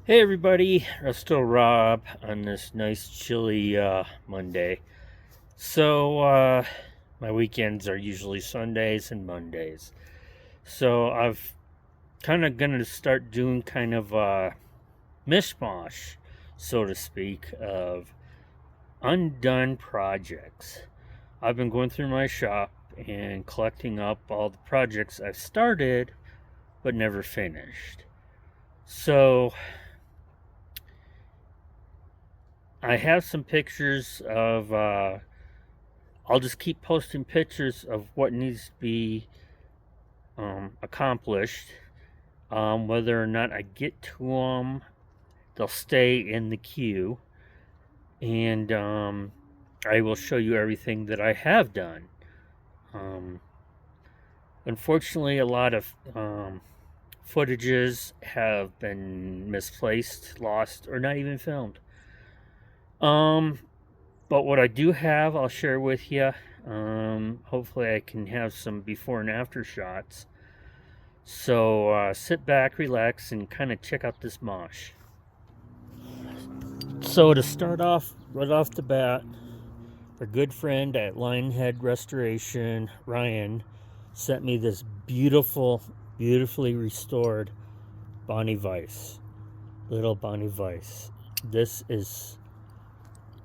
Hey everybody, Resto-Rob on this nice chilly Monday. My weekends are usually Sundays and Mondays. So I've kind of gonna start doing kind of mishmash, so to speak, of undone projects. I've been going through my shop and collecting up all the projects I've started but never finished. So I have some pictures of I'll just keep posting pictures of what needs to be accomplished. Whether or not I get to them, they'll stay in the queue, and I will show you everything that I have done. Um, Unfortunately, a lot of footages have been misplaced, lost, or not even filmed. Um, but what I do have, I'll share with you. Hopefully, I can have some before and after shots. So sit back, relax, and kind of check out this mosh. So to start off, right off the bat, our good friend at Lionhead Restoration, Ryan, sent me this beautifully restored Bonnie Weiss, little Bonnie Weiss.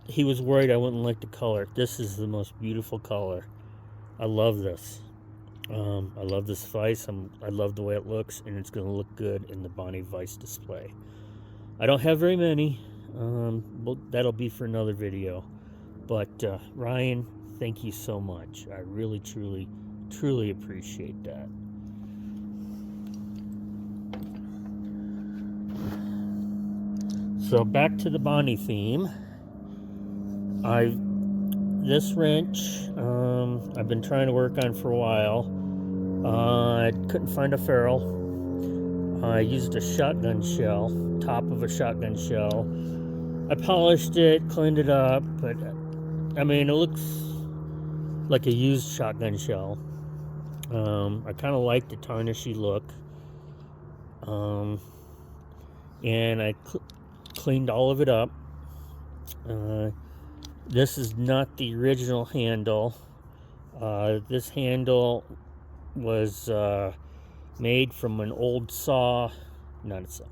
He was worried I wouldn't like the color. This is the most beautiful color. I love this. I love this vise. I love the way it looks, and it's going to look good in the Bonnie Weiss display. I don't have very many. Well, that'll be for another video. But Ryan, thank you so much. I really, truly appreciate that. So back to the Bonnie theme. This wrench I've been trying to work on for a while. I couldn't find a ferrule. I used a shotgun shell, top of a shotgun shell. I polished it, cleaned it up, but I mean, it looks like a used shotgun shell. I kind of like the tarnishy look. And I cleaned all of it up. This is not the original handle. This handle was made from an old saw. Not a saw.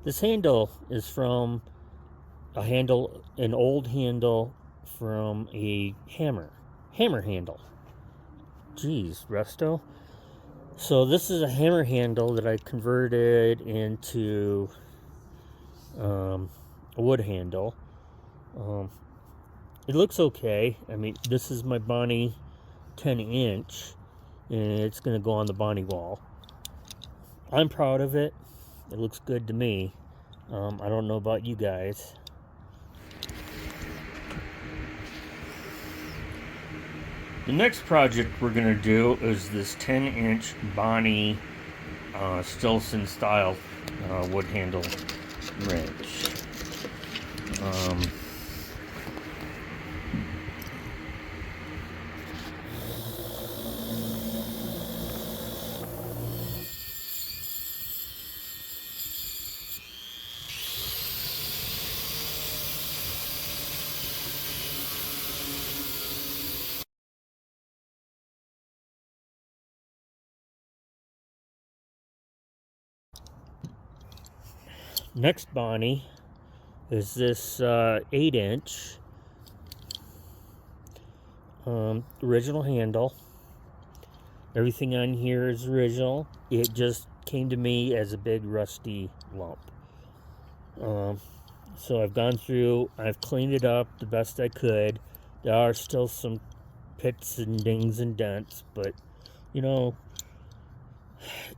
This handle is from an old handle from a hammer handle. Jeez, Resto. So this is a hammer handle that I converted into a wood handle. It looks okay. I mean, this is my Bonnie 10-inch, and it's going to go on the Bonnie wall. I'm proud of it. It looks good to me. I don't know about you guys. The next project we're going to do is this 10-inch Bonnie Stilson style wood handle wrench. Next Bonnie is this 8-inch original handle. Everything on here is original. It just came to me as a big rusty lump. So I've gone through, I've cleaned it up the best I could. There are still some pits and dings and dents, but you know,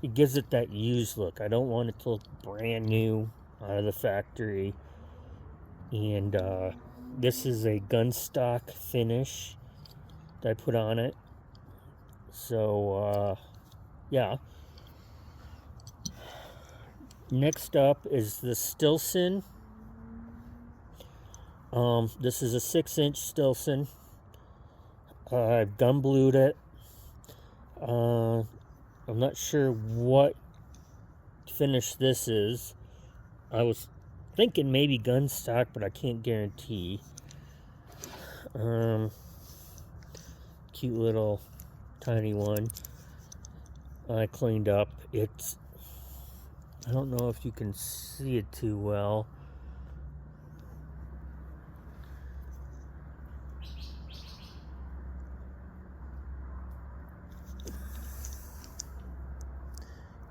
it gives it that used look. I don't want it to look brand new out of the factory. And this is a gun stock finish that I put on it. So yeah. Next up is the Stilson. This is a 6-inch Stilson. I've gun blued it. I'm not sure what finish this is. I was thinking maybe gun stock, but I can't guarantee. Cute little tiny one. I cleaned up. I don't know if you can see it too well.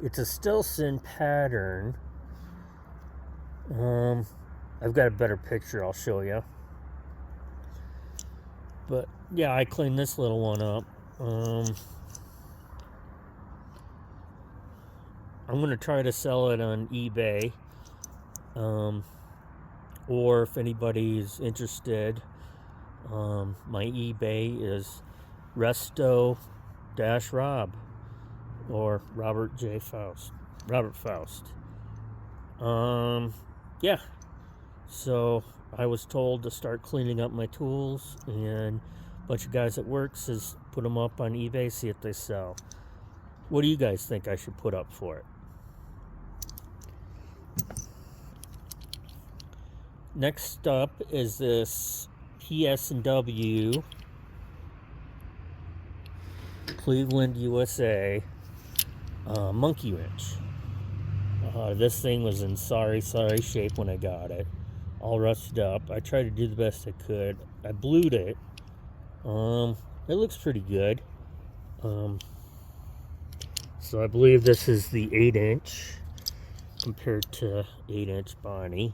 It's a Stilson pattern. I've got a better picture I'll show you. But yeah, I cleaned this little one up. I'm going to try to sell it on eBay. Or if anybody's interested, my eBay is Resto-Rob or Robert Faust. Yeah. So I was told to start cleaning up my tools, and a bunch of guys at work says put them up on eBay, see if they sell. What do you guys think I should put up for it? Next up is this PS&W Cleveland, USA monkey wrench. This thing was in sorry shape when I got it, all rusted up. I tried to do the best I could. I blued it. It looks pretty good. So I believe this is the 8-inch compared to 8-inch Bonnie.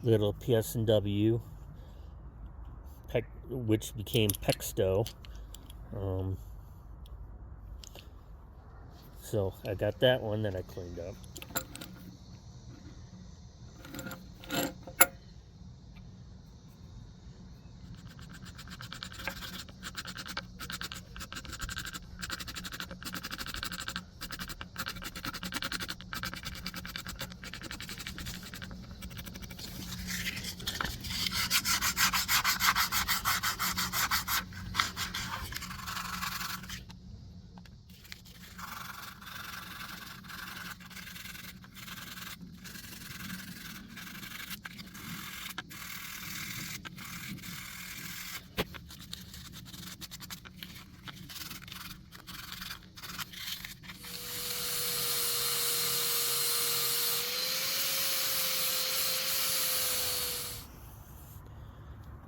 Little PS&W, which became Pexto. So I got that one that I cleaned up.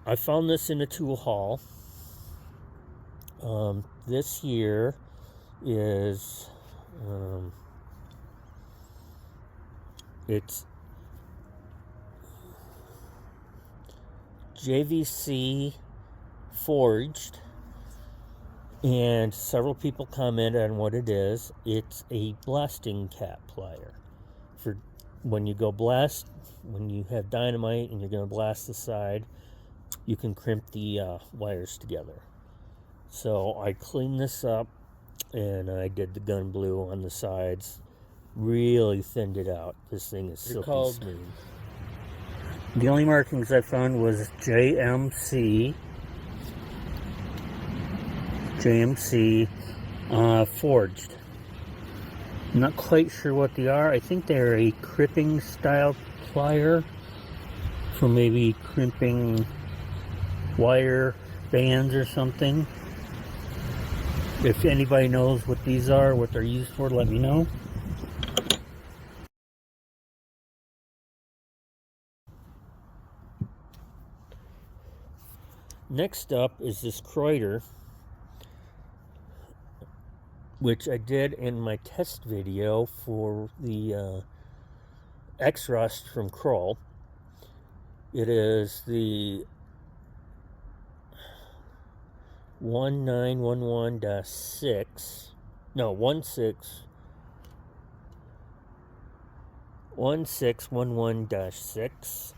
I found this in a tool haul. This here is it's JVC forged, and several people commented on what it is. It's a blasting cap plier for when you go blast, when you have dynamite and you're going to blast the side, you can crimp the wires together. So I cleaned this up and I did the gun blue on the sides, really thinned it out. This thing is silky smooth. The only markings I found was JMC forged. I'm not quite sure what they are. I think they're a crimping style plier for maybe crimping wire bands or something. If anybody knows what these are, what they're used for, let me know. Next up is this Kreuter, which I did in my test video for the X-Rust from Kroll. It is the 1911-6, no, 1611-6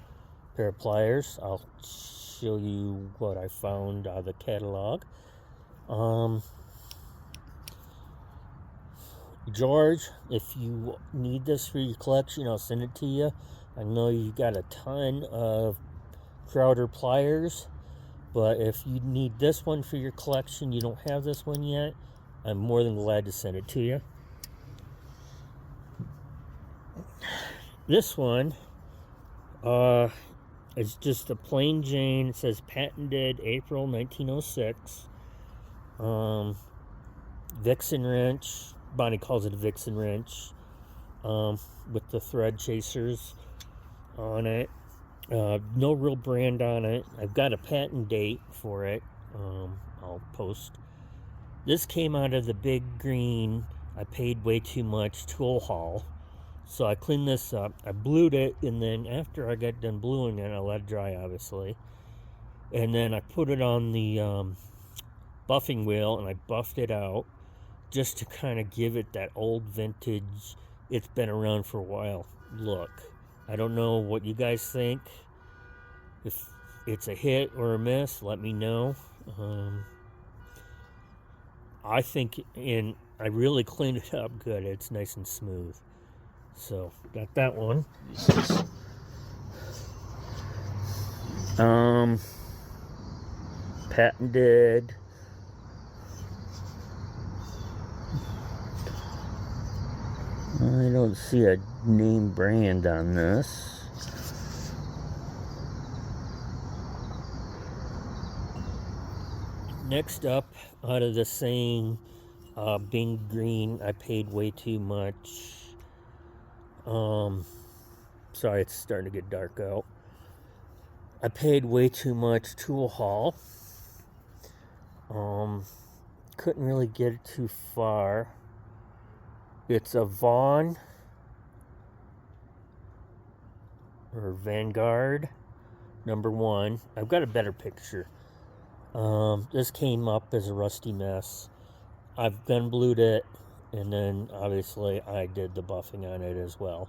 pair of pliers. I'll show you what I found out of the catalog. George, if you need this for your collection, I'll send it to you. I know you got a ton of Kreuter pliers, but if you need this one for your collection, you don't have this one yet, I'm more than glad to send it to you. This one is just a plain Jane. It says patented April 1906. Vixen wrench. Bonnie calls it a Vixen wrench. With the thread chasers on it. No real brand on it. I've got a patent date for it. I'll post. This came out of the big green, I paid way too much tool haul. So I cleaned this up. I blued it, and then after I got done bluing it, I let it dry, obviously. And then I put it on the buffing wheel, and I buffed it out just to kind of give it that old vintage, it's been around for a while look. I don't know what you guys think. If it's a hit or a miss, let me know. I think I really cleaned it up good. It's nice and smooth. So, got that one. Patented. I don't see a name brand on this. Next up, out of the same Bing Green, I paid way too much. Sorry, it's starting to get dark out. I paid way too much tool haul. Couldn't really get it too far. It's a Vaughn or Vanguard #1. I've got a better picture. This came up as a rusty mess. I've gun blued it, and then obviously I did the buffing on it as well.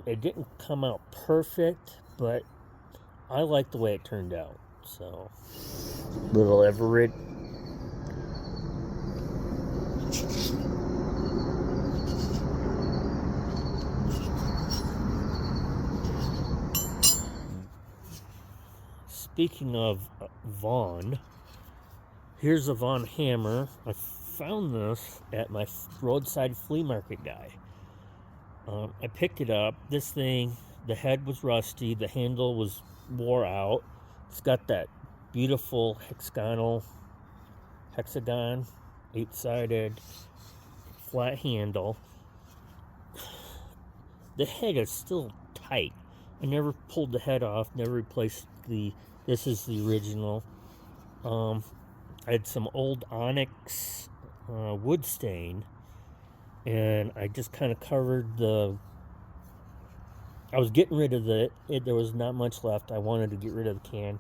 It didn't come out perfect, but I like the way it turned out. So, little Everett. Speaking of Vaughn, here's a Vaughn hammer. I found this at my roadside flea market guy. I picked it up. This thing, the head was rusty, the handle was wore out. It's got that beautiful hexagon, 8-sided, flat handle. The head is still tight. I never pulled the head off, never replaced this is the original. I had some old onyx wood stain, and I just kind of covered I was getting rid of there was not much left. I wanted to get rid of the can.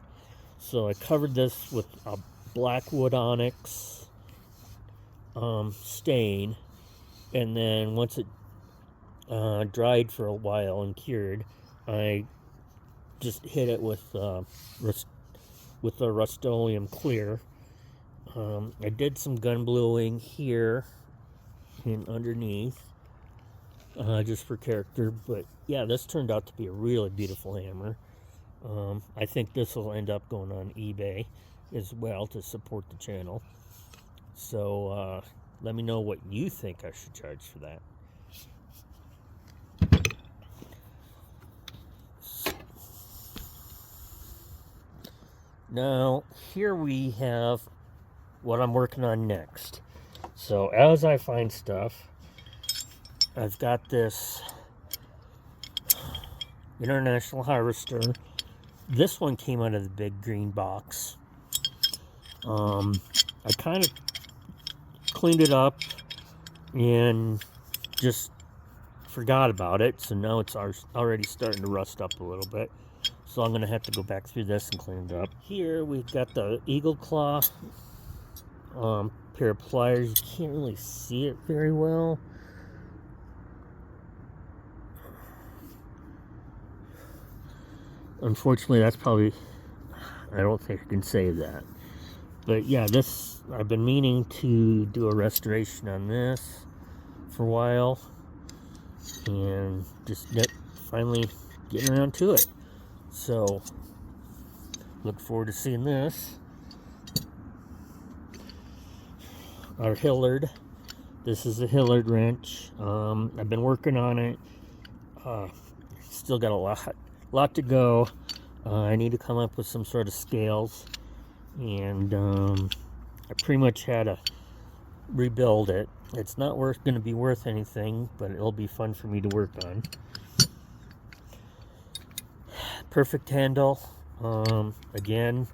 So I covered this with a black wood onyx stain, and then once it dried for a while and cured, I just hit it with the Rust-Oleum clear. I did some gun bluing here and underneath, just for character. But yeah, this turned out to be a really beautiful hammer. I think this will end up going on eBay as well to support the channel. So let me know what you think I should charge for that. Now, here we have what I'm working on next. So, as I find stuff, I've got this International Harvester. This one came out of the big green box. I kind of cleaned it up and just forgot about it. So now it's already starting to rust up a little bit. So I'm going to have to go back through this and clean it up. Here we've got the Eagle Claw pair of pliers. You can't really see it very well. Unfortunately, that's probably, I don't think I can save that. But yeah, this, I've been meaning to do a restoration on this for a while. And just finally getting around to it. So, look forward to seeing this. Our Hillard. This is a Hillard wrench. I've been working on it. Still got a lot to go. I need to come up with some sort of scales, and I pretty much had to rebuild it. It's not going to be worth anything, but it'll be fun for me to work on. Perfect handle. Again,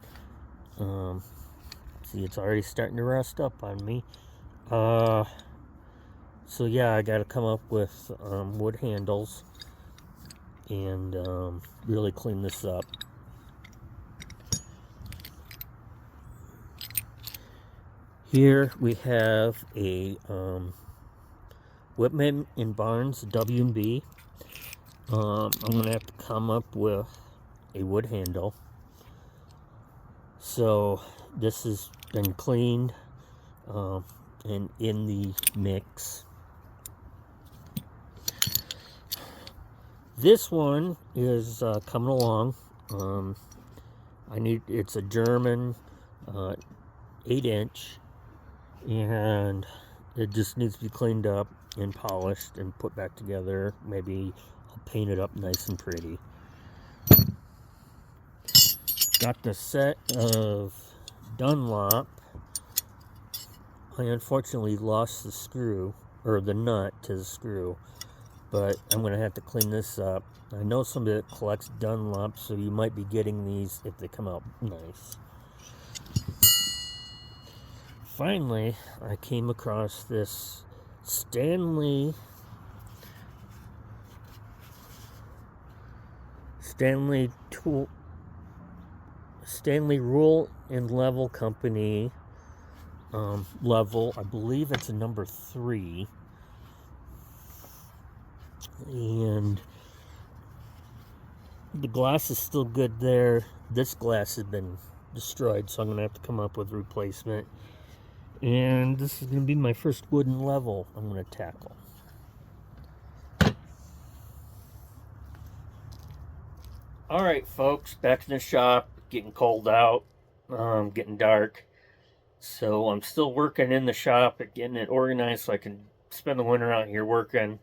see, it's already starting to rust up on me. So yeah, I got to come up with wood handles and really clean this up. Here we have a Whitman & Barnes W&B. I'm going to have to come up with a wood handle. So this has been cleaned and in the mix. This one is coming along. It's a German 8-inch, and it just needs to be cleaned up and polished and put back together. Maybe I'll paint it up nice and pretty. Got the set of Dunlop. I unfortunately lost the screw, or the nut to the screw, but I'm going to have to clean this up. I know somebody that collects Dunlop, so you might be getting these if they come out nice. Finally, I came across this Stanley Rule and Level Company level. I believe it's a number 3. And the glass is still good there. This glass has been destroyed, so I'm going to have to come up with a replacement. And this is going to be my first wooden level I'm going to tackle. Alright folks, back in the shop. Getting cold out, getting dark. So I'm still working in the shop at getting it organized so I can spend the winter out here working.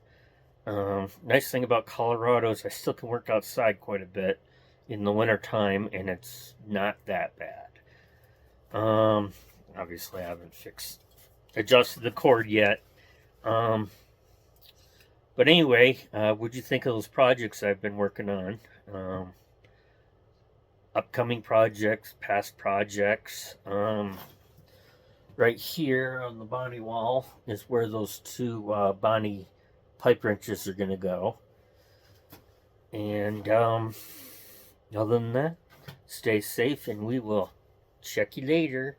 Nice thing about Colorado is I still can work outside quite a bit in the winter time, and it's not that bad. Obviously I haven't adjusted the cord yet. But anyway, what'd you think of those projects I've been working on? Upcoming projects, past projects. Right here on the body wall is where those 2 body pipe wrenches are going to go. And other than that, stay safe, and we will check you later.